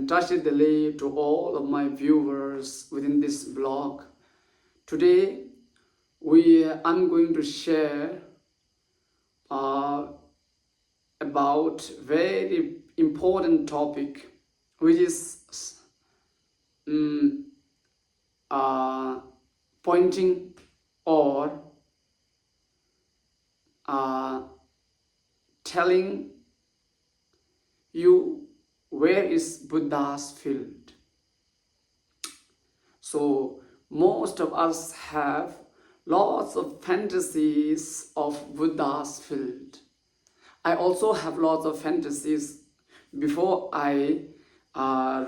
and Tashi Delay to all of my viewers within this blog. Today, I'm going to share about very important topic, which is pointing or telling you where is Buddha's field. So most of us have lots of fantasies of Buddha's field. I also have lots of fantasies before I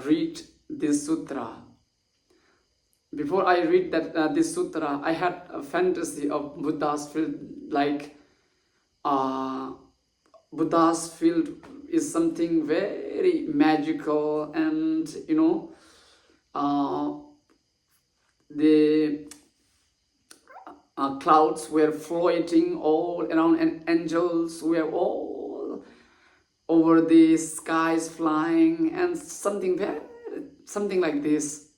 read this sutra. Before I read this sutra, I had a fantasy of Buddha's field, like Buddha's field is something very magical, and the clouds were floating all around, and angels were all over the skies flying, and something like this.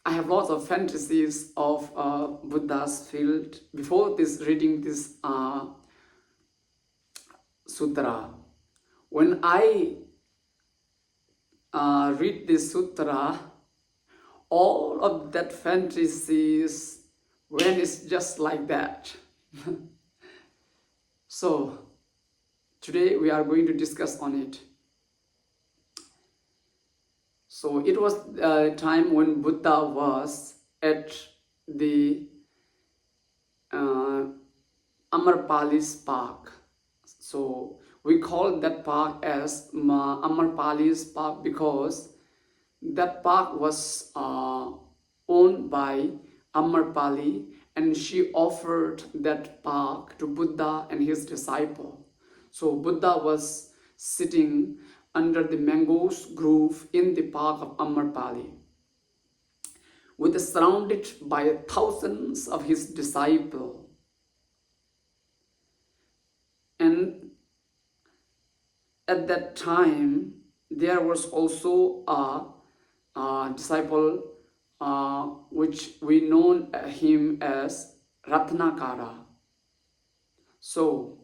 I have lots of fantasies of Buddha's field before reading this sutra. When I read this sutra, all of that fantasies vanish just like that. So today we are going to discuss on it. So it was a time when Buddha was at the Amarpali's park. So we call that park as Amarpali's park because that park was owned by Amarpali, and she offered that park to Buddha and his disciple. So Buddha was sitting under the mangoes grove in the park of Amarpali, surrounded by thousands of his disciples. And at that time, there was also a disciple which we know him as Ratnakara. So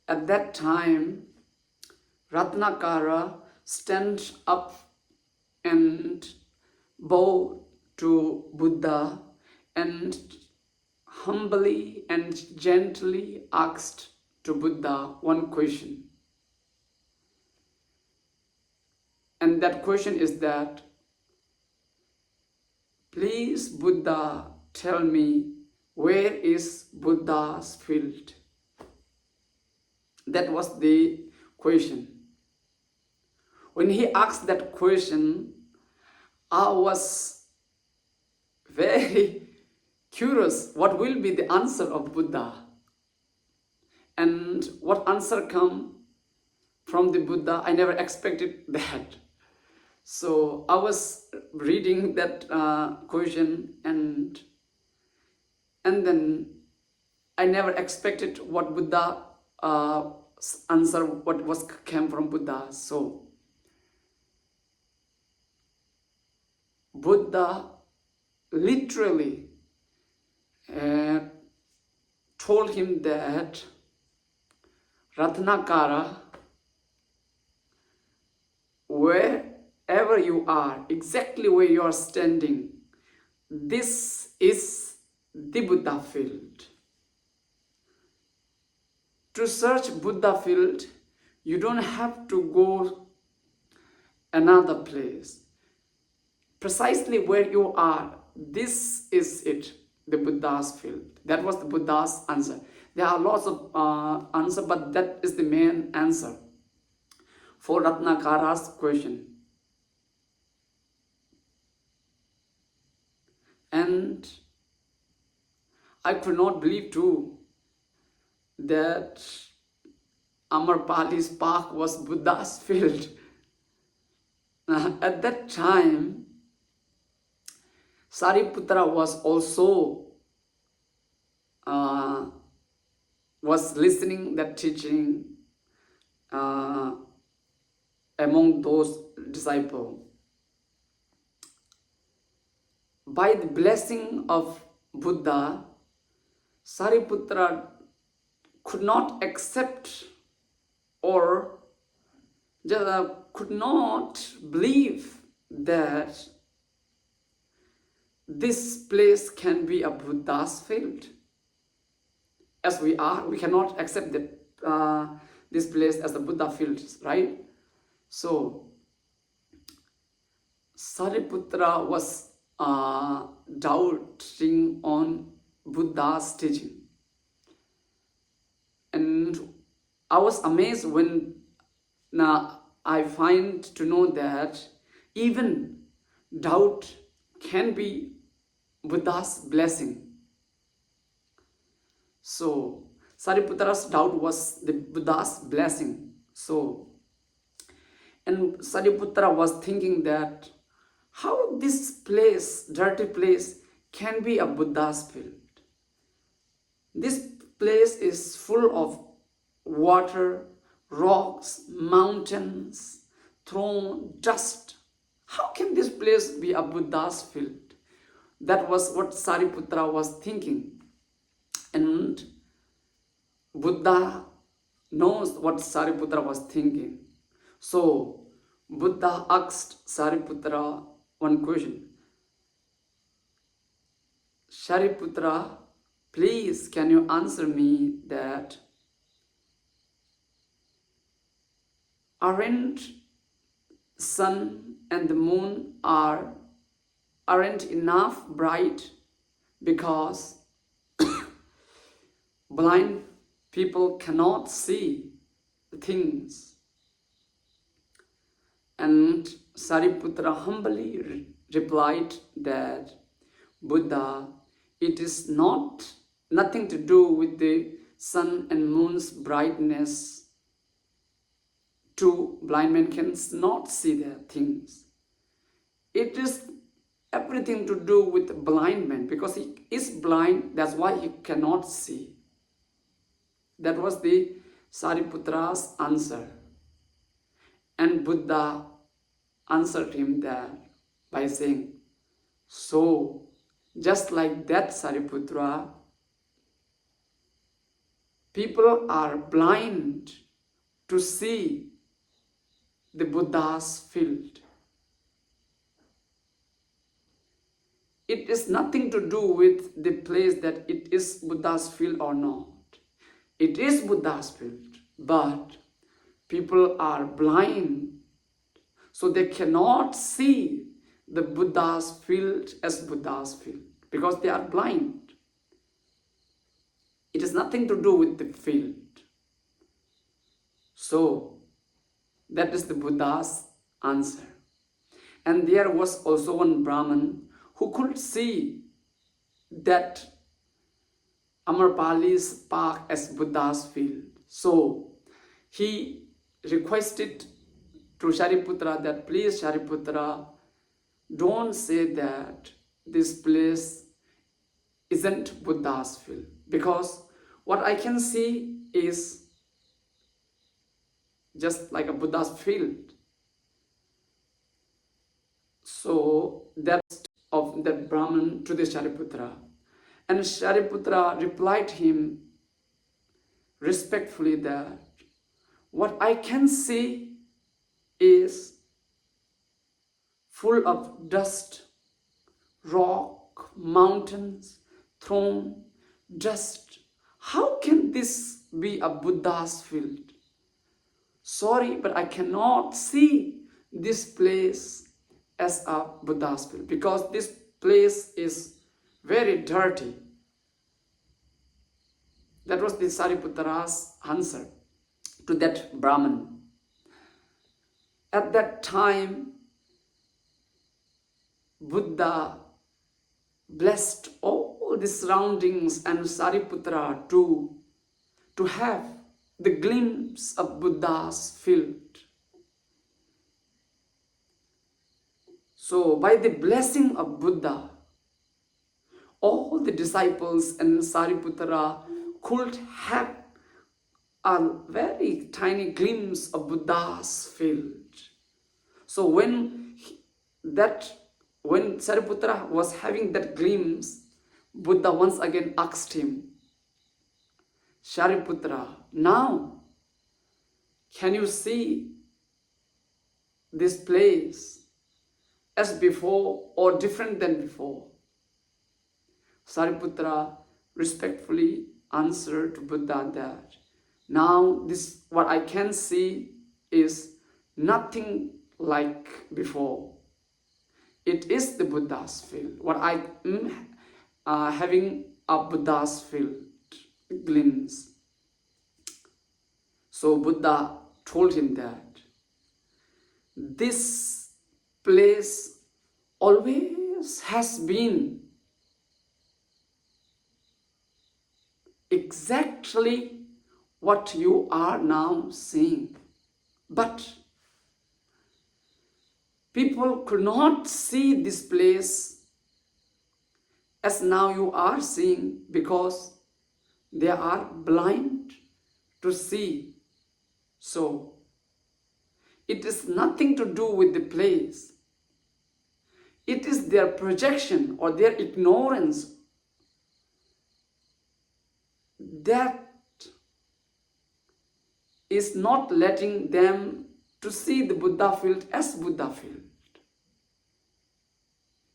at that time, Ratnakara stand up and bow to Buddha and humbly and gently asked to Buddha one question. And that question is that, please Buddha, tell me, where is Buddha's field? That was the question. When he asked that question, I was very curious what will be the answer of Buddha. And what answer come from the Buddha, I never expected that. So I was reading that question, and then I never expected what Buddha answer, what came from Buddha. So Buddha literally told him that, Ratnakara, wherever you are, exactly where you are standing, this is the Buddha field. To search Buddha field, you don't have to go another place. Precisely where you are, this is it, the Buddha's field. That was the Buddha's answer. There are lots of answers, but that is the main answer for Ratnakara's question. And I could not believe too that Amarpali's park was Buddha's field. At that time, Sariputra was also was listening that teaching among those disciples. By the blessing of Buddha, Sariputra could not accept or could not believe that this place can be a Buddha's field. As we are, we cannot accept that this place as the Buddha field, right? So Sariputra was doubting on Buddha's teaching. And I was amazed when I find to know that even doubt can be Buddha's blessing. So Sariputra's doubt was the Buddha's blessing. So, and Sariputra was thinking that how this place, dirty place, can be a Buddha's field. This place is full of water, rocks, mountains, thrown dust. How can this place be a Buddha's field? That was what Sariputra was thinking. And Buddha knows what Sariputra was thinking. So Buddha asked Sariputra one question. Sariputra, please can you answer me that aren't sun and the moon aren't enough bright because blind people cannot see the things? And Sariputra humbly replied that Buddha, it is nothing to do with the sun and moon's brightness. Two blind men cannot see their things. It is everything to do with the blind man, because he is blind, that's why he cannot see. That was the Sariputra's answer. And Buddha answered him there by saying, so just like that, Sariputra, people are blind to see the Buddha's field. It is nothing to do with the place that it is Buddha's field or not. It is Buddha's field, but people are blind, so they cannot see the Buddha's field as Buddha's field because they are blind. It has nothing to do with the field. So that is the Buddha's answer. And there was also one Brahmin who could see that Amarpali's park as Buddha's field. So he requested to Shariputra that please Shariputra, don't say that this place isn't Buddha's field, because what I can see is just like a Buddha's field. So that's of that Brahmin to the Shariputra. And Shariputra replied him respectfully that what I can see is full of dust, rock, mountains, thrown dust. How can this be a Buddha's field? Sorry, but I cannot see this place as a Buddha's field because this place is very dirty. That was the Sariputra's answer to that Brahmin. At that time, Buddha blessed all the surroundings and Sariputra to have the glimpse of Buddha's field. So by the blessing of Buddha, all the disciples and Sariputra could have a very tiny glimpse of Buddha's field. So when Sariputra was having that glimpse, Buddha once again asked him, Shariputra, now can you see this place as before or different than before? Sariputra respectfully answered to Buddha that now this what I can see is nothing like before. It is the Buddha's field. What I am having a Buddha's field glimpse. So Buddha told him that this place always has been exactly what you are now seeing. But people could not see this place as now you are seeing because they are blind to see. So it is nothing to do with the place. It is their projection or their ignorance that is not letting them to see the Buddha field as Buddha field.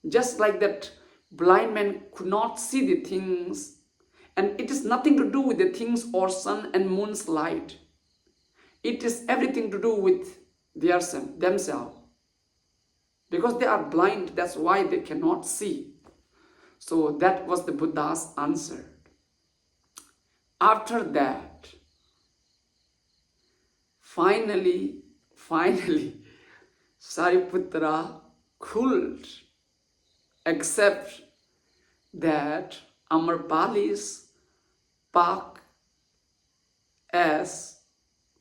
Just like that blind man could not see the things, and it is nothing to do with the things or sun and moon's light. It is everything to do with themselves. Because they are blind, that's why they cannot see. So that was the Buddha's answer. After that, finally, Sariputra could accept that Amarpali's park as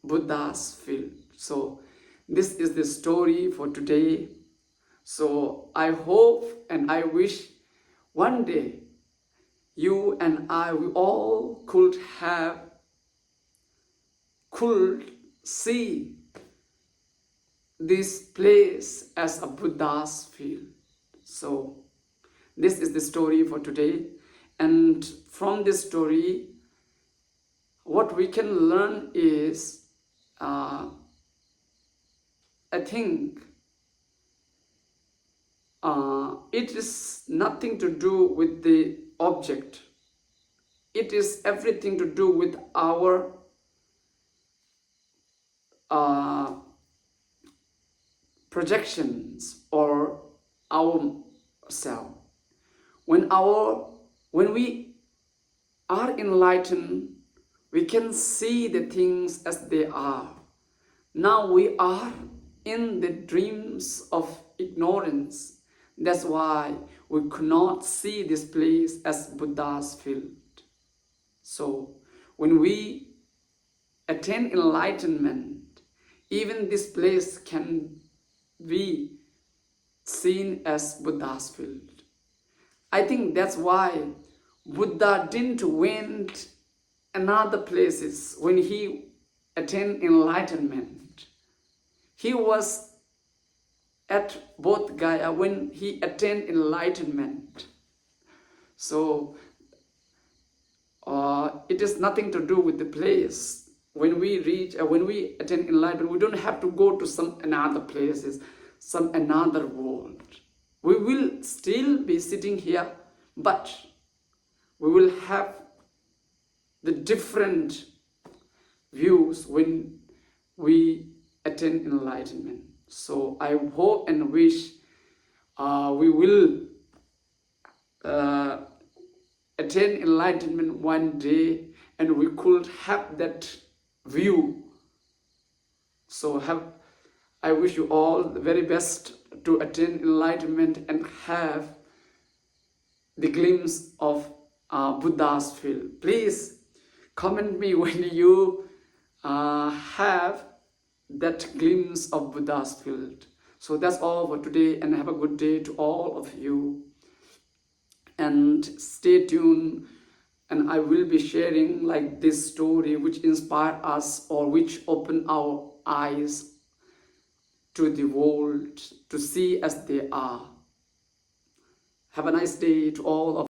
Buddha's field. So this is the story for today. So I hope and I wish one day you and I, we all could see this place as a Buddha's field. So this is the story for today. And from this story, what we can learn is, I think, it is nothing to do with the object. It is everything to do with our projections or our self. When we are enlightened, we can see the things as they are. Now we are in the dreams of ignorance. That's why we could not see this place as Buddha's field. So when we attain enlightenment, even this place can be seen as Buddha's field. I think that's why Buddha didn't went another places when he attained enlightenment. He was at Bodh Gaya when he attained enlightenment. So it is nothing to do with the place. When we attain enlightenment, we don't have to go to some another places, some another world. We will still be sitting here, but we will have the different views when we attain enlightenment. So I hope and wish we will attain enlightenment one day, and we could have that view. So I wish you all the very best to attain enlightenment and have the glimpse of Buddha's field. Please comment me when you have that glimpse of Buddha's field. So that's all for today, and have a good day to all of you. And stay tuned, and I will be sharing like this story which inspired us or which opened our eyes to the world to see as they are. Have a nice day to all of